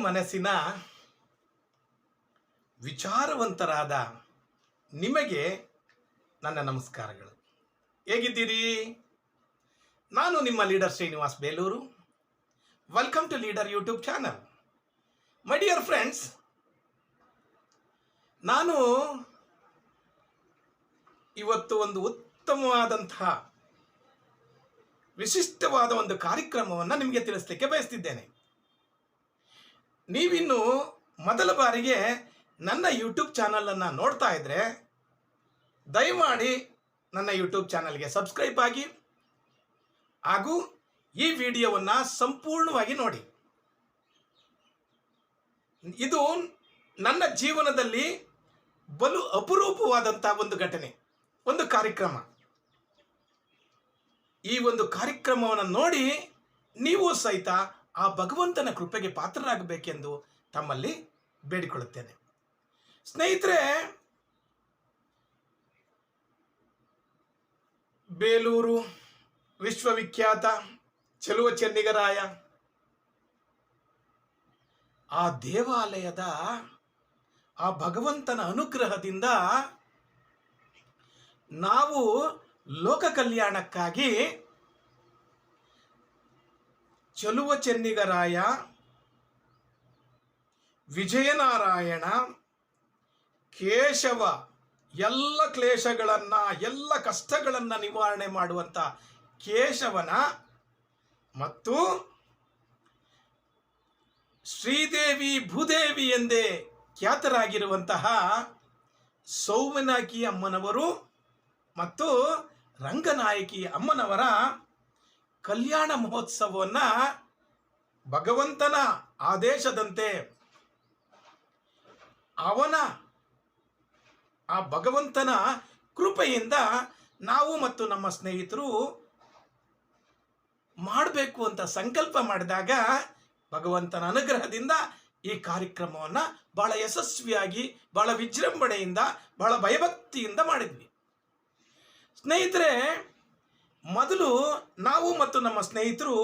ಮನಸ್ಸಿನ ವಿಚಾರವಂತರಾದ ನಿಮಗೆ ನನ್ನ ನಮಸ್ಕಾರಗಳು. ಹೇಗಿದ್ದೀರಿ? ನಾನು ನಿಮ್ಮ leader Srinivas Belur. Welcome to leader YouTube channel. My dear friends, ನಾನು ಇವತ್ತು ಒಂದು ಉತ್ತಮವಾದಂತಹ ವಿಶಿಷ್ಟವಾದ ಒಂದು ಕಾರ್ಯಕ್ರಮವನ್ನು ನಿಮಗೆ ತಿಳಿಸಲಿಕ್ಕೆ ಬಯಸ್ತಿದ್ದೇನೆ. ನೀವಿನ್ನು ಮೊದಲ ಬಾರಿಗೆ ನನ್ನ ಯೂಟ್ಯೂಬ್ ಚಾನಲನ್ನು ನೋಡ್ತಾ ಇದ್ದರೆ ದಯಮಾಡಿ ನನ್ನ ಯೂಟ್ಯೂಬ್ ಚಾನಲ್ಗೆ ಸಬ್ಸ್ಕ್ರೈಬ್ ಆಗಿ ಹಾಗೂ ಈ ವಿಡಿಯೋವನ್ನು ಸಂಪೂರ್ಣವಾಗಿ ನೋಡಿ. ಇದು ನನ್ನ ಜೀವನದಲ್ಲಿ ಬಲು ಅಪರೂಪವಾದಂಥ ಒಂದು ಘಟನೆ, ಒಂದು ಕಾರ್ಯಕ್ರಮ. ಈ ಒಂದು ಕಾರ್ಯಕ್ರಮವನ್ನು ನೋಡಿ ನೀವು ಸಹಿತ ಆ ಭಗವಂತನ ಕೃಪೆಗೆ ಪಾತ್ರರಾಗಬೇಕೆಂದು ತಮ್ಮಲ್ಲಿ ಬೇಡಿಕೊಳ್ಳುತ್ತೇನೆ. ಸ್ನೇಹಿತರೆ, ಬೇಲೂರು ವಿಶ್ವವಿಖ್ಯಾತ ಚೆಲುವ ಚೆನ್ನಿಗರಾಯ ಆ ದೇವಾಲಯದ ಆ ಭಗವಂತನ ಅನುಗ್ರಹದಿಂದ ನಾವು ಲೋಕ ಕಲ್ಯಾಣಕ್ಕಾಗಿ ಚೆಲುವ ಚೆನ್ನಿಗರಾಯ, ವಿಜಯನಾರಾಯಣ, ಕೇಶವ ಎಲ್ಲ ಕ್ಲೇಶಗಳನ್ನು ಎಲ್ಲ ಕಷ್ಟಗಳನ್ನು ನಿವಾರಣೆ ಮಾಡುವಂಥ ಕೇಶವನ ಮತ್ತು ಶ್ರೀದೇವಿ ಭೂದೇವಿ ಎಂದೇ ಖ್ಯಾತರಾಗಿರುವಂತಹ ಸೌಮ್ಯನಾಯಕಿ ಅಮ್ಮನವರು ಮತ್ತು ರಂಗನಾಯಕಿ ಅಮ್ಮನವರ ಕಲ್ಯಾಣ ಮಹೋತ್ಸವವನ್ನು ಭಗವಂತನ ಆದೇಶದಂತೆ ಅವನ ಆ ಭಗವಂತನ ಕೃಪೆಯಿಂದ ನಾವು ಮತ್ತು ನಮ್ಮ ಸ್ನೇಹಿತರು ಮಾಡಬೇಕು ಅಂತ ಸಂಕಲ್ಪ ಮಾಡಿದಾಗ ಭಗವಂತನ ಅನುಗ್ರಹದಿಂದ ಈ ಕಾರ್ಯಕ್ರಮವನ್ನು ಬಹಳ ಯಶಸ್ವಿಯಾಗಿ, ಬಹಳ ವಿಜೃಂಭಣೆಯಿಂದ, ಬಹಳ ಭಯಭಕ್ತಿಯಿಂದ ಮಾಡಿದ್ವಿ. ಸ್ನೇಹಿತರೆ, ಮೊದಲು ನಾವು ಮತ್ತು ನಮ್ಮ ಸ್ನೇಹಿತರು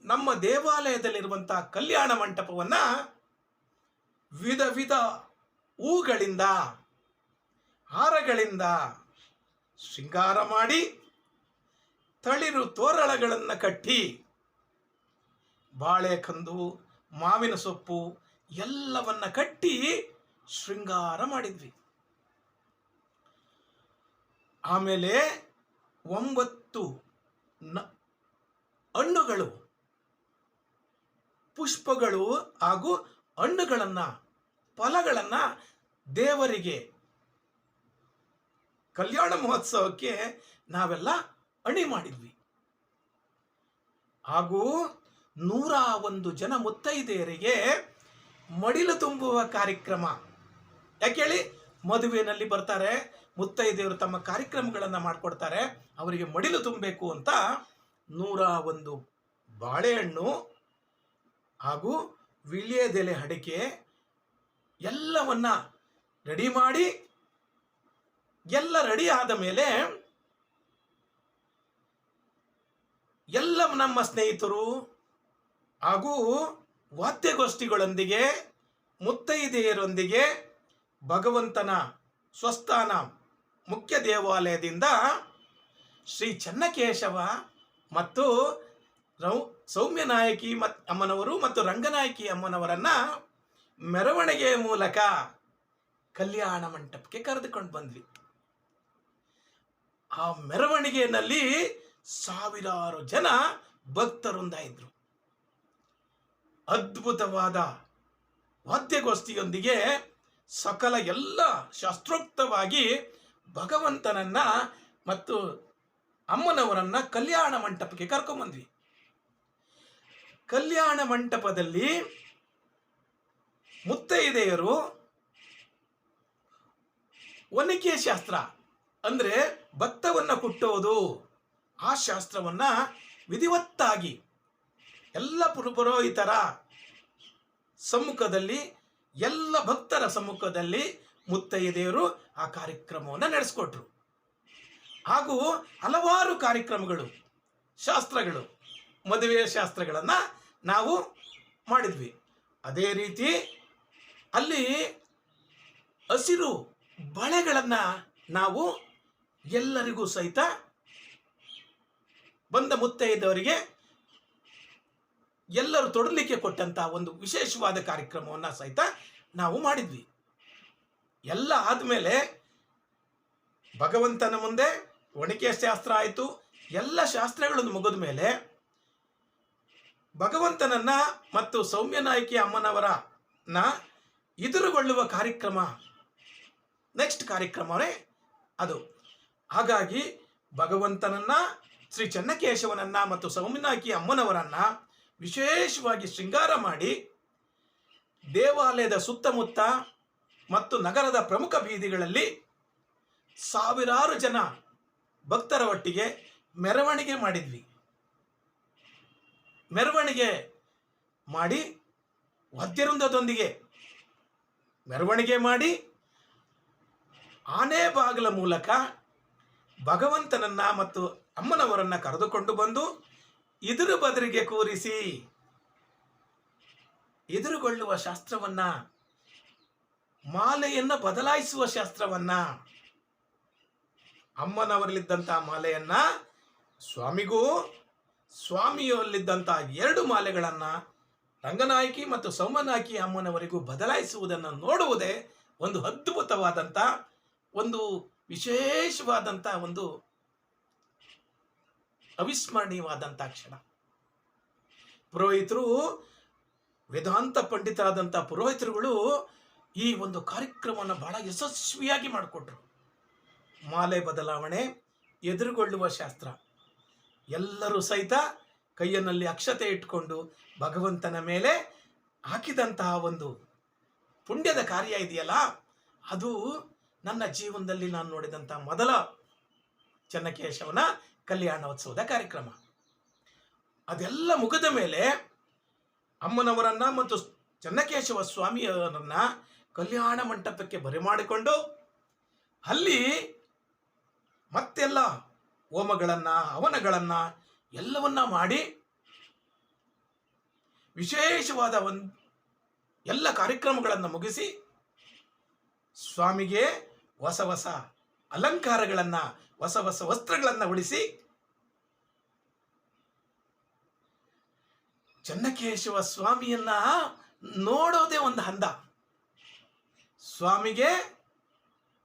ನಮ್ಮ ದೇವಾಲಯದಲ್ಲಿರುವಂಥ ಕಲ್ಯಾಣ ಮಂಟಪವನ್ನು ವಿಧ ವಿಧ ಹೂಗಳಿಂದ, ಹಾರಗಳಿಂದ ಶೃಂಗಾರ ಮಾಡಿ, ತಳಿರು ತೋರಣಗಳನ್ನು ಕಟ್ಟಿ, ಬಾಳೆಕಂದು, ಮಾವಿನ ಸೊಪ್ಪು ಎಲ್ಲವನ್ನ ಕಟ್ಟಿ ಶೃಂಗಾರ ಮಾಡಿದ್ವಿ. ಆಮೇಲೆ 9 ಹಣ್ಣುಗಳು, ಪುಷ್ಪಗಳು ಹಾಗೂ ಹಣ್ಣುಗಳನ್ನು, ಫಲಗಳನ್ನು ದೇವರಿಗೆ ಕಲ್ಯಾಣ ಮಹೋತ್ಸವಕ್ಕೆ ನಾವೆಲ್ಲ ಅಣಿ ಮಾಡಿದ್ವಿ. ಹಾಗೂ 101 ಜನ ಮುತ್ತೈದೆಯರಿಗೆ ಮಡಿಲು ತುಂಬುವ ಕಾರ್ಯಕ್ರಮ. ಯಾಕೆ ಹೇಳಿ? ಮದುವೆಯಲ್ಲಿ ಬರ್ತಾರೆ ಮುತ್ತೈದೆಯರು, ತಮ್ಮ ಕಾರ್ಯಕ್ರಮಗಳನ್ನು ಮಾಡಿಕೊಡ್ತಾರೆ, ಅವರಿಗೆ ಮಡಿಲು ತುಂಬಬೇಕು ಅಂತ 101 ಬಾಳೆಹಣ್ಣು ಹಾಗೂ ವೀಳ್ಯದೆಲೆ ಅಡಿಕೆ ಎಲ್ಲವನ್ನ ರೆಡಿ ಮಾಡಿ, ಎಲ್ಲ ರೆಡಿ ಆದ ಮೇಲೆ ಎಲ್ಲ ನಮ್ಮ ಸ್ನೇಹಿತರು ಹಾಗೂ ವಾದ್ಯಗೋಷ್ಠಿಗಳೊಂದಿಗೆ ಮುತ್ತೈದೆಯರೊಂದಿಗೆ ಭಗವಂತನ ಸ್ವಸ್ಥಾನ ಮುಖ್ಯ ದೇವಾಲಯದಿಂದ ಶ್ರೀ ಚೆನ್ನಕೇಶವ ಮತ್ತು ಸೌಮ್ಯನಾಯಕಿ ಅಮ್ಮನವರು ಮತ್ತು ರಂಗನಾಯಕಿ ಅಮ್ಮನವರನ್ನು ಮೆರವಣಿಗೆಯ ಮೂಲಕ ಕಲ್ಯಾಣ ಮಂಟಪಕ್ಕೆ ಕರೆದುಕೊಂಡು ಬಂದ್ವಿ. ಆ ಮೆರವಣಿಗೆಯಲ್ಲಿ ಸಾವಿರಾರು ಜನ ಭಕ್ತರಿಂದ ಇದ್ರು. ಅದ್ಭುತವಾದ ವಾದ್ಯಗೋಷ್ಠಿಯೊಂದಿಗೆ ಸಕಲ ಎಲ್ಲ ಶಾಸ್ತ್ರೋಕ್ತವಾಗಿ ಭಗವಂತನನ್ನ ಮತ್ತು ಅಮ್ಮನವರನ್ನ ಕಲ್ಯಾಣ ಮಂಟಪಕ್ಕೆ ಕರ್ಕೊಂಡ್ಬಂದ್ವಿ. ಕಲ್ಯಾಣ ಮಂಟಪದಲ್ಲಿ ಮುತ್ತೈದೆಯರು ಒನಕೆ ಶಾಸ್ತ್ರ ಅಂದರೆ ಭತ್ತವನ್ನು ಕುಟ್ಟೋದು, ಆ ಶಾಸ್ತ್ರವನ್ನು ವಿಧಿವತ್ತಾಗಿ ಎಲ್ಲ ಪುರೋಹಿತರ ಸಮ್ಮುಖದಲ್ಲಿ, ಎಲ್ಲ ಭಕ್ತರ ಸಮ್ಮುಖದಲ್ಲಿ ಮುತ್ತೈದೆಯರು ಆ ಕಾರ್ಯಕ್ರಮವನ್ನು ನಡೆಸಿಕೊಟ್ರು. ಹಾಗೂ ಹಲವಾರು ಕಾರ್ಯಕ್ರಮಗಳು, ಶಾಸ್ತ್ರಗಳು, ಮದುವೆಯ ಶಾಸ್ತ್ರಗಳನ್ನು ನಾವು ಮಾಡಿದ್ವಿ. ಅದೇ ರೀತಿ ಅಲ್ಲಿ ಹಸಿರು ಬಳೆಗಳನ್ನು ನಾವು ಎಲ್ಲರಿಗೂ ಸಹಿತ ಬಂದ ಮುತ್ತೈದವರಿಗೆ ಎಲ್ಲರೂ ತೊಡಲಿಕ್ಕೆ ಕೊಟ್ಟಂತಹ ಒಂದು ವಿಶೇಷವಾದ ಕಾರ್ಯಕ್ರಮವನ್ನು ಸಹಿತ ನಾವು ಮಾಡಿದ್ವಿ. ಎಲ್ಲ ಆದಮೇಲೆ ಭಗವಂತನ ಮುಂದೆ ಒಣಕೆ ಶಾಸ್ತ್ರ ಆಯಿತು. ಎಲ್ಲ ಶಾಸ್ತ್ರಗಳನ್ನು ಮುಗಿದ ಮೇಲೆ ಭಗವಂತನನ್ನ ಮತ್ತು ಸೌಮ್ಯನಾಯಕಿ ಅಮ್ಮನವರನ್ನ ಎದುರುಗೊಳ್ಳುವ ಕಾರ್ಯಕ್ರಮ ನೆಕ್ಸ್ಟ್ ಕಾರ್ಯಕ್ರಮವೇ ಅದು. ಹಾಗಾಗಿ ಭಗವಂತನನ್ನ, ಶ್ರೀ ಚೆನ್ನಕೇಶವನನ್ನ ಮತ್ತು ಸೌಮ್ಯನಾಯಕಿ ಅಮ್ಮನವರನ್ನ ವಿಶೇಷವಾಗಿ ಶೃಂಗಾರ ಮಾಡಿ ದೇವಾಲಯದ ಸುತ್ತಮುತ್ತ ಮತ್ತು ನಗರದ ಪ್ರಮುಖ ಬೀದಿಗಳಲ್ಲಿ ಸಾವಿರಾರು ಜನ ಭಕ್ತರ ಒಟ್ಟಿಗೆ ಮೆರವಣಿಗೆ ಮಾಡಿದ್ವಿ. ಮೆರವಣಿಗೆ ಮಾಡಿ ವಾದ್ಯವೃಂದದೊಂದಿಗೆ ಮೆರವಣಿಗೆ ಮಾಡಿ ಆನೆ ಬಾಗಿಲ ಮೂಲಕ ಭಗವಂತನನ್ನ ಮತ್ತು ಅಮ್ಮನವರನ್ನ ಕರೆದುಕೊಂಡು ಬಂದು ಎದುರು ಬದರಿಗೆ ಕೂರಿಸಿ ಎದುರುಗೊಳ್ಳುವ ಶಾಸ್ತ್ರವನ್ನ, ಮಾಲೆಯನ್ನ ಬದಲಾಯಿಸುವ ಶಾಸ್ತ್ರವನ್ನ, ಅಮ್ಮನವರಲ್ಲಿದ್ದಂತಹ ಮಾಲೆಯನ್ನ ಸ್ವಾಮಿಗೂ, ಸ್ವಾಮಿಯಲ್ಲಿದ್ದಂತಹ 2 ಮಾಲೆಗಳನ್ನ ರಂಗನಾಯಕಿ ಮತ್ತು ಸೌಮ್ಯನಾಯಕಿ ಅಮ್ಮನವರಿಗೂ ಬದಲಾಯಿಸುವುದನ್ನು ನೋಡುವುದೇ ಒಂದು ಅದ್ಭುತವಾದಂಥ, ಒಂದು ವಿಶೇಷವಾದಂಥ, ಒಂದು ಅವಿಸ್ಮರಣೀಯವಾದಂಥ ಕ್ಷಣ. ಪುರೋಹಿತರು, ವೇದಾಂತ ಪಂಡಿತರಾದಂಥ ಪುರೋಹಿತರುಗಳು ಈ ಒಂದು ಕಾರ್ಯಕ್ರಮವನ್ನು ಬಹಳ ಯಶಸ್ವಿಯಾಗಿ ಮಾಡಿಕೊಟ್ರು. ಮಾಲೆ ಬದಲಾವಣೆ, ಎದುರುಗೊಳ್ಳುವ ಶಾಸ್ತ್ರ, ಎಲ್ಲರೂ ಸಹಿತ ಕೈಯಲ್ಲಿ ಅಕ್ಷತೆ ಇಟ್ಕೊಂಡು ಭಗವಂತನ ಮೇಲೆ ಹಾಕಿದಂತಹ ಒಂದು ಪುಣ್ಯದ ಕಾರ್ಯ ಇದೆಯಲ್ಲ, ಅದು ನನ್ನ ಜೀವನದಲ್ಲಿ ನಾನು ನೋಡಿದಂಥ ಮೊದಲ ಚೆನ್ನಕೇಶವನ ಕಲ್ಯಾಣೋತ್ಸವದ ಕಾರ್ಯಕ್ರಮ. ಅದೆಲ್ಲ ಮುಗಿದ ಮೇಲೆ ಅಮ್ಮನವರನ್ನ ಮತ್ತು ಚೆನ್ನಕೇಶವ ಸ್ವಾಮಿಯವರನ್ನ ಕಲ್ಯಾಣ ಮಂಟಪಕ್ಕೆ ಬರಮಾಡಿಕೊಂಡು ಅಲ್ಲಿ ಮತ್ತೆಲ್ಲ ಹೋಮಗಳನ್ನು, ಹವನಗಳನ್ನ ಎಲ್ಲವನ್ನ ಮಾಡಿ ವಿಶೇಷವಾದ ಎಲ್ಲ ಕಾರ್ಯಕ್ರಮಗಳನ್ನು ಮುಗಿಸಿ ಸ್ವಾಮಿಗೆ ಹೊಸ ಹೊಸ ಅಲಂಕಾರಗಳನ್ನು, ಹೊಸ ಹೊಸ ವಸ್ತ್ರಗಳನ್ನು ಉಡಿಸಿ ಚೆನ್ನಕೇಶವ ಸ್ವಾಮಿಯನ್ನ ನೋಡೋದೇ ಒಂದು ಹಂದ. ಸ್ವಾಮಿಗೆ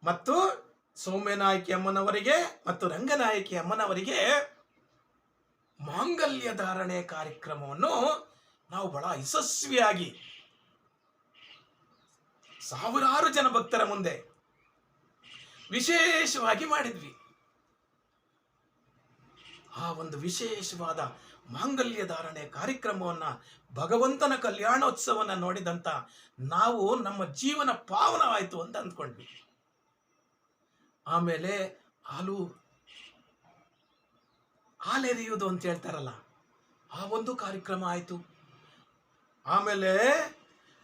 ಮತ್ತು ಸೌಮ್ಯನಾಯಕಿ ಅಮ್ಮನವರಿಗೆ ಮತ್ತು ರಂಗನಾಯಕಿ ಅಮ್ಮನವರಿಗೆ ಮಾಂಗಲ್ಯ ಧಾರಣೆ ಕಾರ್ಯಕ್ರಮವನ್ನು ನಾವು ಬಹಳ ಯಶಸ್ವಿಯಾಗಿ ಸಾವಿರಾರು ಜನ ಭಕ್ತರ ಮುಂದೆ ವಿಶೇಷವಾಗಿ ಮಾಡಿದ್ವಿ. ಆ ಒಂದು ವಿಶೇಷವಾದ ಮಾಂಗಲ್ಯ ಧಾರಣೆ ಕಾರ್ಯಕ್ರಮವನ್ನು, ಭಗವಂತನ ಕಲ್ಯಾಣೋತ್ಸವನ ನೋಡಿದಂಥ ನಾವು ನಮ್ಮ ಜೀವನ ಪಾವನವಾಯಿತು ಅಂತ ಅಂದ್ಕೊಂಡ್ವಿ. ಆಮೇಲೆ ಹಾಲೆರೆಯುವುದು ಅಂತ ಹೇಳ್ತಾರಲ್ಲ, ಆ ಒಂದು ಕಾರ್ಯಕ್ರಮ ಆಯಿತು. ಆಮೇಲೆ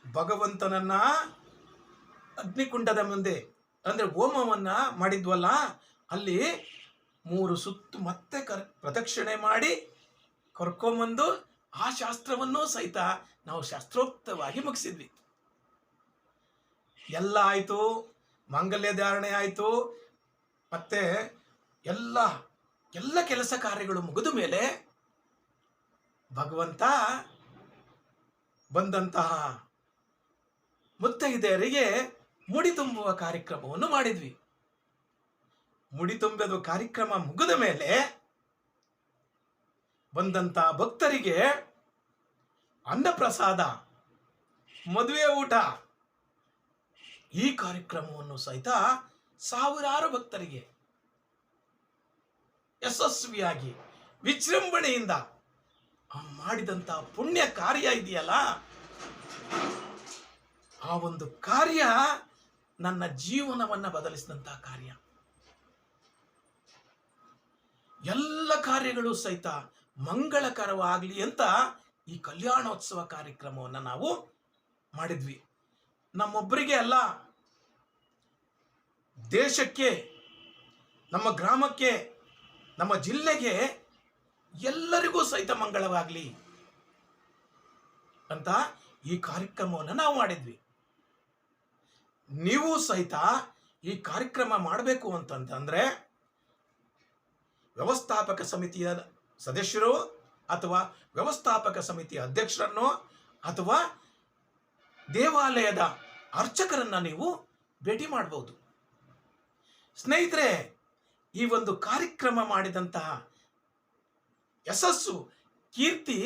ಭಗವಂತನನ್ನ ಅಗ್ನಿಕುಂಡದ ಮುಂದೆ ಅಂದರೆ ಹೋಮವನ್ನು ಮಾಡಿದ್ವಲ್ಲ, ಅಲ್ಲಿ 3 ಸುತ್ತು ಮತ್ತೆ ಪ್ರದಕ್ಷಿಣೆ ಮಾಡಿ ಕರ್ಕೊಂಬಂದು ಆ ಶಾಸ್ತ್ರವನ್ನು ಸಹಿತ ನಾವು ಶಾಸ್ತ್ರೋಕ್ತವಾಗಿ ಮುಗಿಸಿದ್ವಿ. ಎಲ್ಲ ಆಯಿತು, ಮಾಂಗಲ್ಯ ಧಾರಣೆ ಆಯಿತು, ಮತ್ತೆ ಎಲ್ಲ ಕೆಲಸ ಕಾರ್ಯಗಳು ಮುಗಿದ ಮೇಲೆ ಭಗವಂತ ಬಂದಂತಹ ಮುತ್ತೈದೆಯರಿಗೆ ಮುಡಿ ತುಂಬುವ ಕಾರ್ಯಕ್ರಮವನ್ನು ಮಾಡಿದ್ವಿ. ಮುಡಿ ತುಂಬಿದ ಕಾರ್ಯಕ್ರಮ ಮುಗಿದ ಮೇಲೆ ಬಂದಂತ ಭಕ್ತರಿಗೆ ಅನ್ನಪ್ರಸಾದ, ಮದುವೆ ಊಟ, ಈ ಕಾರ್ಯಕ್ರಮವನ್ನು ಸಹಿತ ಸಾವಿರಾರು ಭಕ್ತರಿಗೆ ಯಶಸ್ವಿಯಾಗಿ ವಿಜೃಂಭಣೆಯಿಂದ ಮಾಡಿದಂತ ಪುಣ್ಯ ಕಾರ್ಯ ಇದೆಯಲ್ಲ, ಆ ಒಂದು ಕಾರ್ಯ ನನ್ನ ಜೀವನವನ್ನ ಬದಲಿಸಿದಂತಹ ಕಾರ್ಯ. ಎಲ್ಲ ಕಾರ್ಯಗಳು ಸಹಿತ ಮಂಗಳಕರವಾಗಲಿ ಅಂತ ಈ ಕಲ್ಯಾಣೋತ್ಸವ ಕಾರ್ಯಕ್ರಮವನ್ನು ನಾವು ಮಾಡಿದ್ವಿ. ನಮ್ಮೊಬ್ಬರಿಗೆ ಅಲ್ಲ, ದೇಶಕ್ಕೆ, ನಮ್ಮ ಗ್ರಾಮಕ್ಕೆ, ನಮ್ಮ ಜಿಲ್ಲೆಗೆ, ಎಲ್ಲರಿಗೂ ಸಹಿತ ಮಂಗಳವಾಗಲಿ ಅಂತ ಈ ಕಾರ್ಯಕ್ರಮವನ್ನು ನಾವು ಮಾಡಿದ್ವಿ. ನೀವು ಸಹಿತ ಈ ಕಾರ್ಯಕ್ರಮ ಮಾಡಬೇಕು ಅಂತಂತಂದ್ರೆ ವ್ಯವಸ್ಥಾಪಕ ಸಮಿತಿಯ ಸದಸ್ಯರು ಅಥವಾ ವ್ಯವಸ್ಥಾಪಕ ಸಮಿತಿಯ ಅಧ್ಯಕ್ಷರನ್ನು ಅಥವಾ ದೇವಾಲಯದ ಅರ್ಚಕರನ್ನ ನೀವು ಭೇಟಿ ಮಾಡಬಹುದು. ಸ್ನೇಹಿತರೆ, ಈ ಒಂದು ಕಾರ್ಯಕ್ರಮ ಮಾಡಿದಂತಹ ಯಶಸ್ಸು, ಕೀರ್ತಿ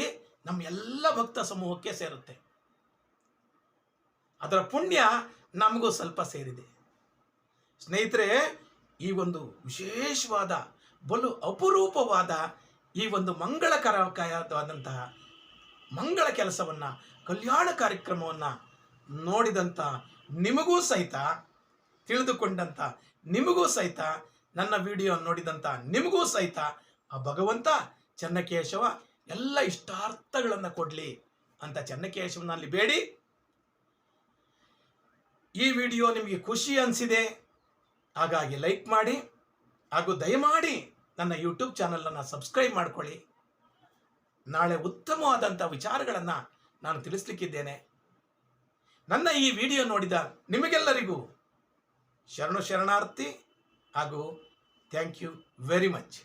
ನಮ್ಮ ಎಲ್ಲ ಭಕ್ತ ಸಮೂಹಕ್ಕೆ ಸೇರುತ್ತೆ. ಅದರ ಪುಣ್ಯ ನಮಗೂ ಸ್ವಲ್ಪ ಸೇರಿದೆ. ಸ್ನೇಹಿತರೆ, ಈ ಒಂದು ವಿಶೇಷವಾದ, ಬಲು ಅಪರೂಪವಾದ ಈ ಒಂದು ಮಂಗಳಕರವಾದಂತಹ ಮಂಗಳ ಕೆಲಸವನ್ನು, ಕಲ್ಯಾಣ ಕಾರ್ಯಕ್ರಮವನ್ನು ನೋಡಿದಂಥ ನಿಮಗೂ ಸಹಿತ, ತಿಳಿದುಕೊಂಡಂಥ ನಿಮಗೂ ಸಹಿತ, ನನ್ನ ವಿಡಿಯೋ ನೋಡಿದಂಥ ನಿಮಗೂ ಸಹಿತ ಆ ಭಗವಂತ ಚೆನ್ನಕೇಶವ ಎಲ್ಲ ಇಷ್ಟಾರ್ಥಗಳನ್ನು ಕೊಡಲಿ ಅಂತ ಚೆನ್ನಕೇಶವನಲ್ಲಿ ಬೇಡಿ. ಈ ವಿಡಿಯೋ ನಿಮಗೆ ಖುಷಿ ಅನಿಸಿದೆ, ಹಾಗಾಗಿ ಲೈಕ್ ಮಾಡಿ ಹಾಗೂ ದಯಮಾಡಿ ನನ್ನ ಯೂಟ್ಯೂಬ್ ಚಾನಲನ್ನು ಸಬ್ಸ್ಕ್ರೈಬ್ ಮಾಡ್ಕೊಳ್ಳಿ. ನಾಳೆ ಉತ್ತಮವಾದಂಥ ವಿಚಾರಗಳನ್ನು ನಾನು ತಿಳಿಸ್ಲಿಕ್ಕಿದ್ದೇನೆ. ನನ್ನ ಈ ವಿಡಿಯೋ ನೋಡಿದ ನಿಮಗೆಲ್ಲರಿಗೂ ಶರಣಾರ್ಥಿ ಹಾಗೂ ಥ್ಯಾಂಕ್ ಯು ವೆರಿ ಮಚ್.